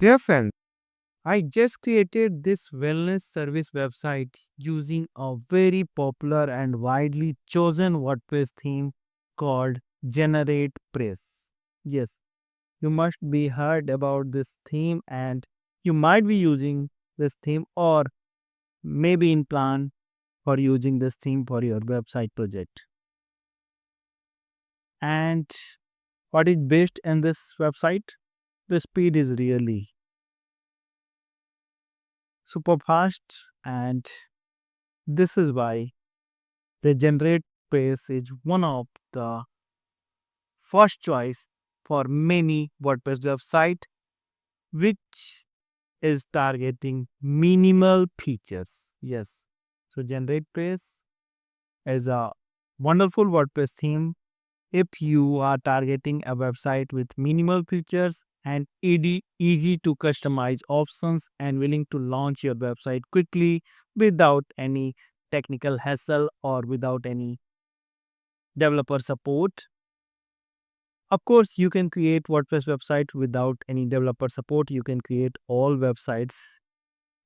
Dear friend, I just created this wellness service website using a very popular and widely chosen WordPress theme called GeneratePress. Yes, you must be heard about this theme and you might be using this theme or maybe in plan for using this theme for your website project. And what is based in this website? The speed is really super fast, and this is why the generate page is one of the first choice for many WordPress website which is targeting minimal features. Yes. So GeneratePress is a wonderful WordPress theme if you are targeting a website with minimal features and easy to customize options and willing to launch your website quickly without any technical hassle or without any developer support. Of course, you can create WordPress website without any developer support. You can create all websites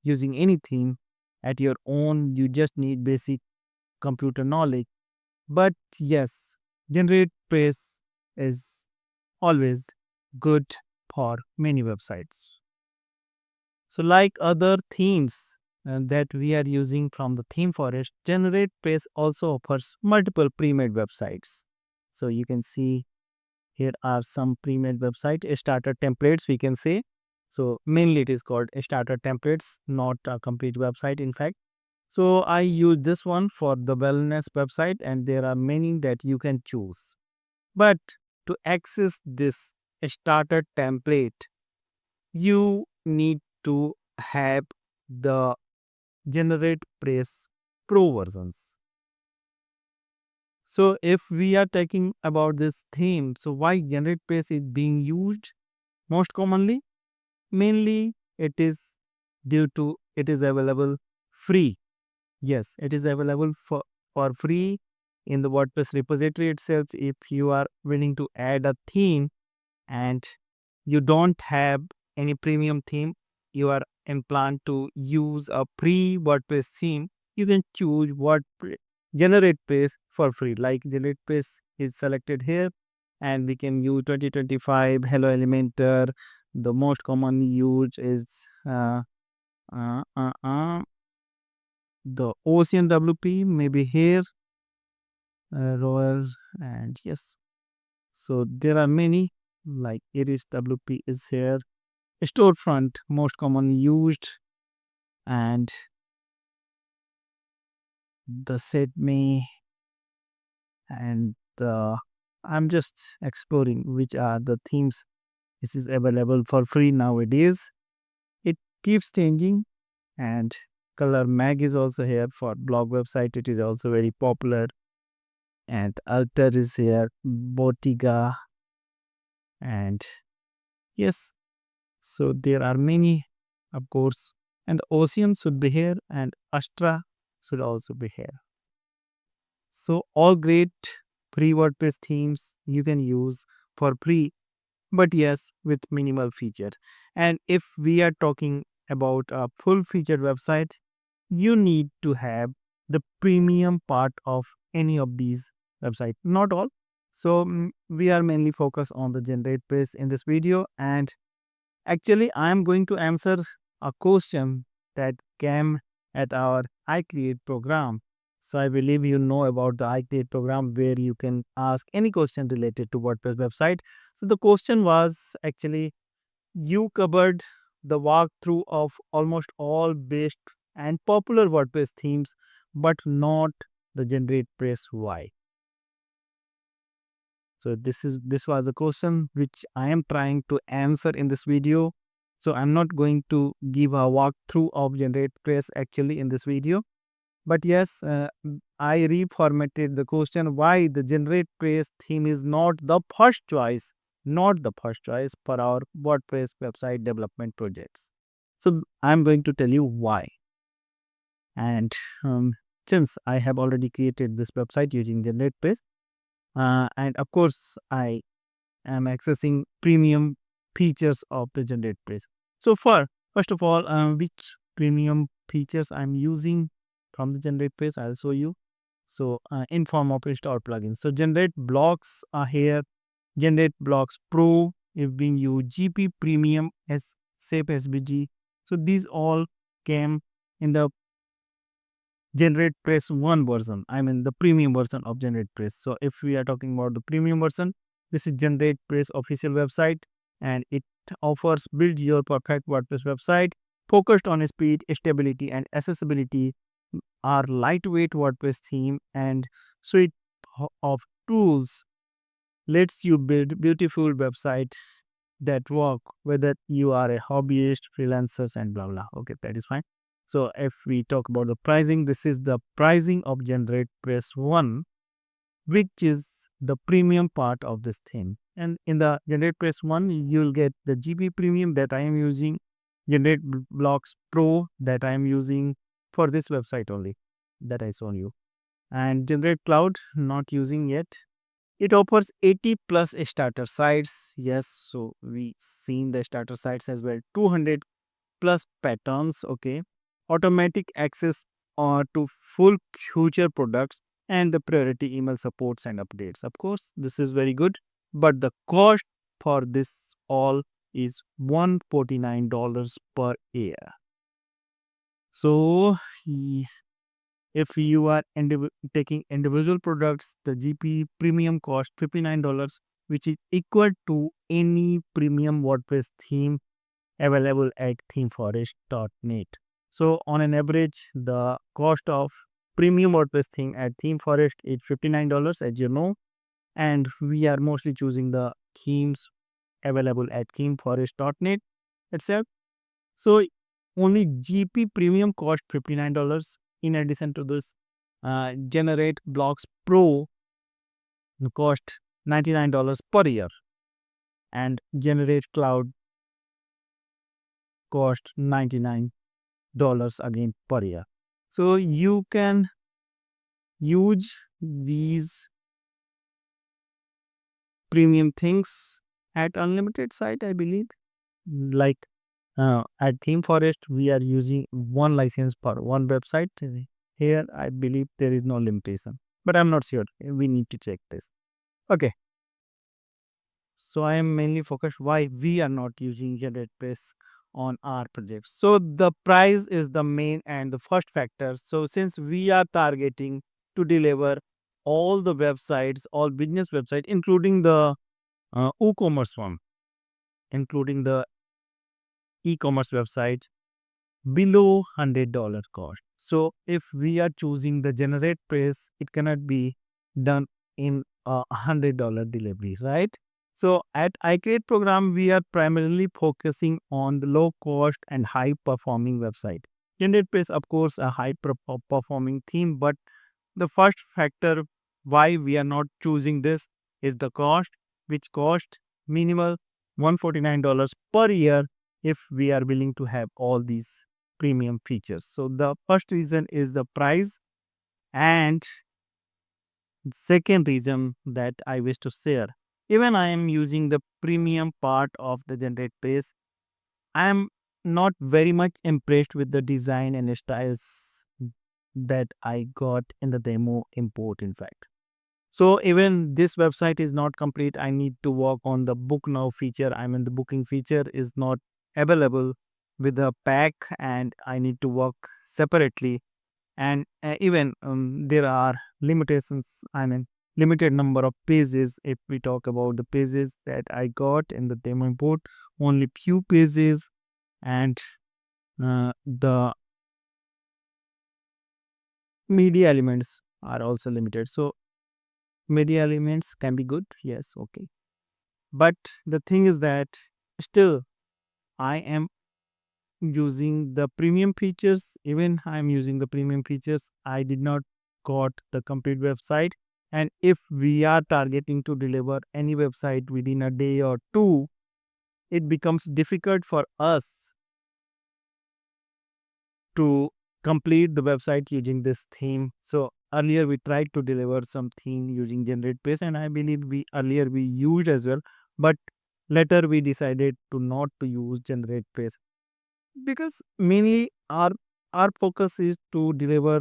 using any theme at your own. You just need basic computer knowledge. But yes, GeneratePress is always good for many websites. So, like other themes that we are using from the ThemeForest, GeneratePress also offers multiple pre-made websites. So you can see here are some pre-made website starter templates we can say. So mainly it is called starter templates, not a complete website in fact. So I use this one for the wellness website and there are many that you can choose. But to access this starter template, you need to have the GeneratePress Pro versions. So if we are talking about this theme, so why GeneratePress is being used most commonly? Mainly it is due to it is available free. Yes, it is available for free in the WordPress repository itself. If you are willing to add a theme and you don't have any premium theme, you are inclined to use a pre WordPress theme, you can choose GeneratePress for free. Like GeneratePress is selected here, and we can use 2025 Hello Elementor. The most commonly used is uh, uh, uh, the Ocean WP, maybe here, Royal, and yes. So there are many like Iris WP is here. Storefront most commonly used, and the set me and the I'm just exploring which are the themes this is available for free nowadays. It keeps changing, and Color Mag is also here for blog website. It is also very popular, and Alter is here, Botiga, and yes. So there are many, of course, and Ocean should be here, and Astra should also be here. So all great free WordPress themes you can use for free, but yes, with minimal feature. And if we are talking about a full featured website, you need to have the premium part of any of these website. Not all. So we are mainly focused on the GeneratePress in this video, and actually I am going to answer a question that came at our I Create program. So I believe you know about the I Create program where you can ask any question related to WordPress website. So the question was actually you covered the walkthrough of almost all best and popular WordPress themes, but not the GeneratePress. Why? So this was the question which I am trying to answer in this video. So I'm not going to give a walkthrough of GeneratePress actually in this video. But yes, I reformatted the question why the GeneratePress theme is not the first choice, not the first choice for our WordPress website development projects. So I'm going to tell you why. And since I have already created this website using GeneratePress, and of course I am accessing premium features of the GeneratePress. So first of all, which premium features I'm using from the GeneratePress, I'll show you. So in form of install plugins. So generate blocks are here. Generate blocks Pro is being used. GP Premium as SAP SBG. So these all came in the GeneratePress 1 version. I mean the premium version of GeneratePress. So if we are talking about the premium version, this is GeneratePress official website, and it offers build your perfect WordPress website focused on speed, stability, and accessibility. Our lightweight WordPress theme and suite of tools lets you build beautiful website that work whether you are a hobbyist, freelancers, and blah blah. Okay, that is fine. So if we talk about the pricing, this is the pricing of GeneratePress 1, which is the premium part of this theme. And in the GeneratePress 1, you'll get the GP Premium that I am using, Generate Blocks Pro that I am using for this website only that I shown you, and Generate Cloud not using yet. It offers 80 plus starter sites. Yes, so we seen the starter sites as well. 200 plus patterns. Okay, automatic access to full future products and the priority email supports and updates. Of course, this is very good, but the cost for this all is $149 per year. So if you are taking individual products, the GP premium cost $59, which is equal to any premium WordPress theme available at ThemeForest.net. So on an average, the cost of premium WordPress theme at ThemeForest is $59, as you know, and we are mostly choosing the themes available at ThemeForest.net itself. So only GP premium cost $59. In addition to this, Generate Blocks Pro cost $99 per year, and Generate Cloud cost $99 again per year. So you can use these premium things at unlimited site, I believe. Like at ThemeForest, we are using one license per one website. Here, I believe there is no limitation, but I'm not sure. We need to check this. Okay. So I am mainly focused why we are not using GeneratePress on our projects. So the price is the main and the first factor. So since we are targeting to deliver all the websites, all business website, including the e-commerce one, including the e-commerce website below $100 cost. So if we are choosing the GeneratePress, it cannot be done in a $100 delivery, right? So at iCreate program, we are primarily focusing on the low cost and high performing website. GeneratePress, of course, a high performing theme, but the first factor why we are not choosing this is the cost, which cost minimal $149 per year if we are willing to have all these premium features. So the first reason is the price, and second reason that I wish to share. Even I am using the premium part of the GeneratePress, I am not very much impressed with the design and styles that I got in the demo import, in fact. So even this website is not complete. I need to work on the book now feature. I mean the booking feature is not available with the pack, and I need to work separately. And even there are limitations. I mean limited number of pages. If we talk about the pages that I got in the demo import, only few pages, and the media elements are also limited. So media elements can be good, yes, okay, but the thing is that still I am using the premium features. Even I am using the premium features, I did not got the complete website. And if we are targeting to deliver any website within a day or two, it becomes difficult for us to complete the website using this theme. So earlier we tried to deliver some theme using GeneratePress, and I believe we used as well, but later we decided to not to use GeneratePress. because mainly our focus is to deliver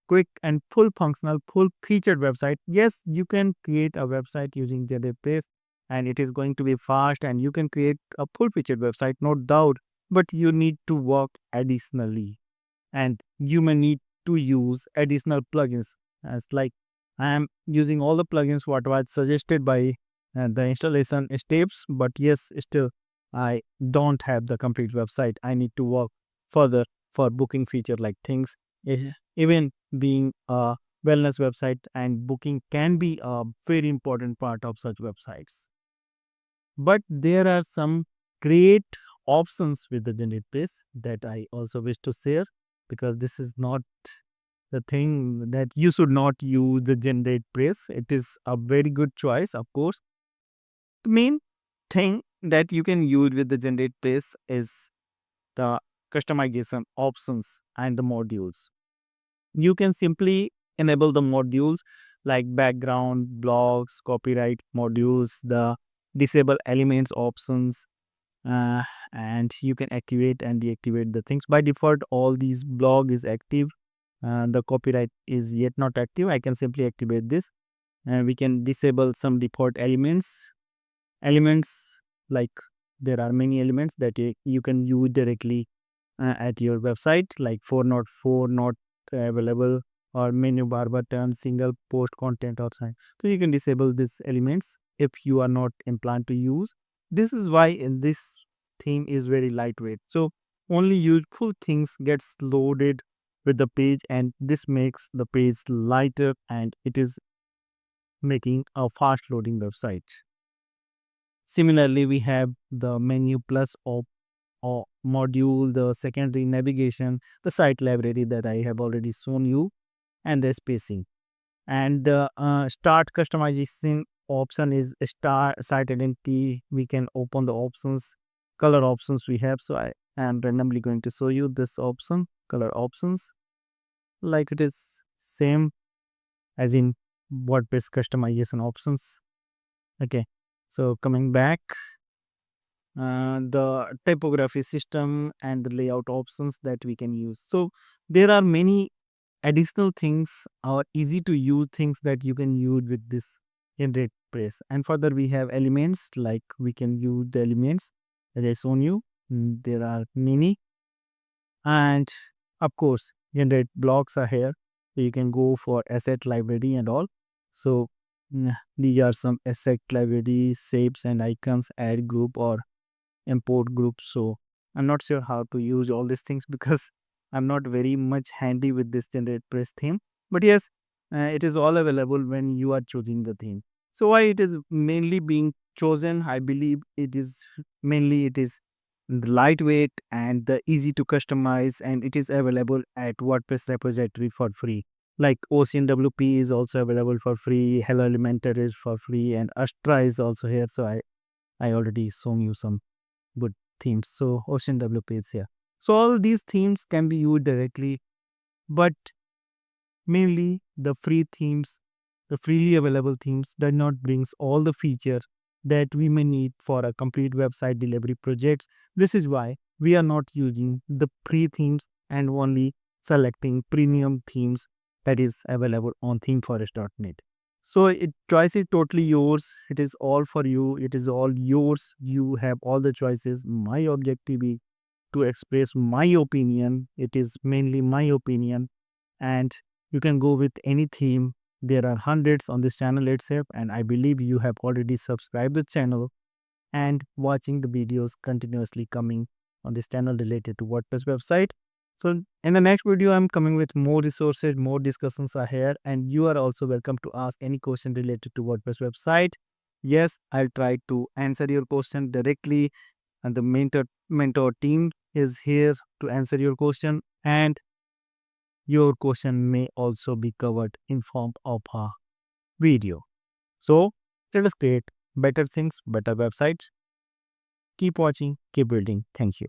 quick and full functional, full featured website. Yes, you can create a website using GeneratePress and it is going to be fast and you can create a full featured website, no doubt, but you need to work additionally and you may need to use additional plugins as like I am using all the plugins what was suggested by the installation steps, but yes, still I don't have the complete website. I need to work further for booking feature like things. Even being a wellness website and booking can be a very important part of such websites, but there are some great options with the GeneratePress that I also wish to share, because this is not the thing that you should not use the GeneratePress. It is a very good choice, of course. The main thing that you can use with the GeneratePress is the customization options and the modules. You can simply enable the modules like background, blocks, copyright modules, the disable elements options, uh, and you can activate and deactivate the things. By default, all these blog is active. The copyright is yet not active. I can simply activate this, and we can disable some default elements like there are many elements that you can use directly at your website, like 404 not available, or menu bar button, single post content or sign. So you can disable these elements if you are not inclined to use. This is why in this theme is very lightweight, so only useful things gets loaded with the page, and this makes the page lighter and it is making a fast loading website. Similarly, we have the menu plus or module, the secondary navigation, the site library that I have already shown you, and the spacing. And the start customization option is start site identity. We can open the options, color options we have. So I am randomly going to show you this option, color options, like it is same as in WordPress customization options. Okay, so coming back, the typography system and the layout options that we can use. So there are many additional things or easy to use things that you can use with this GeneratePress. And further we have elements, like we can use the elements that I shown you. There are many, and of course generate blocks are here, so you can go for asset library and all. So these are some asset library shapes and icons, add group or import groups. So I'm not sure how to use all these things because I'm not very much handy with this GeneratePress theme. But yes, it is all available when you are choosing the theme. So why it is mainly being chosen? I believe it is mainly it is lightweight and the easy to customize, and it is available at WordPress repository for free. Like Ocean WP is also available for free. Hello Elementor is for free, and Astra is also here. So I already shown you some good themes. So Ocean WP is here. So all these themes can be used directly, but mainly the free themes, the freely available themes does not brings all the feature that we may need for a complete website delivery projects. This is why we are not using the free themes and only selecting premium themes that is available on ThemeForest.net. So it choice is totally yours. It is all for you. It is all yours. You have all the choices. My objective is to express my opinion. It is mainly my opinion, and you can go with any theme. There are hundreds on this channel itself, and I believe you have already subscribed the channel and watching the videos continuously coming on this channel related to WordPress website. So in the next video, I'm coming with more resources, more discussions are here, and you are also welcome to ask any question related to WordPress website. Yes, I'll try to answer your question directly, and the mentor team is here to answer your question, and your question may also be covered in form of a video. So let us create better things, better websites. Keep watching, keep building. Thank you.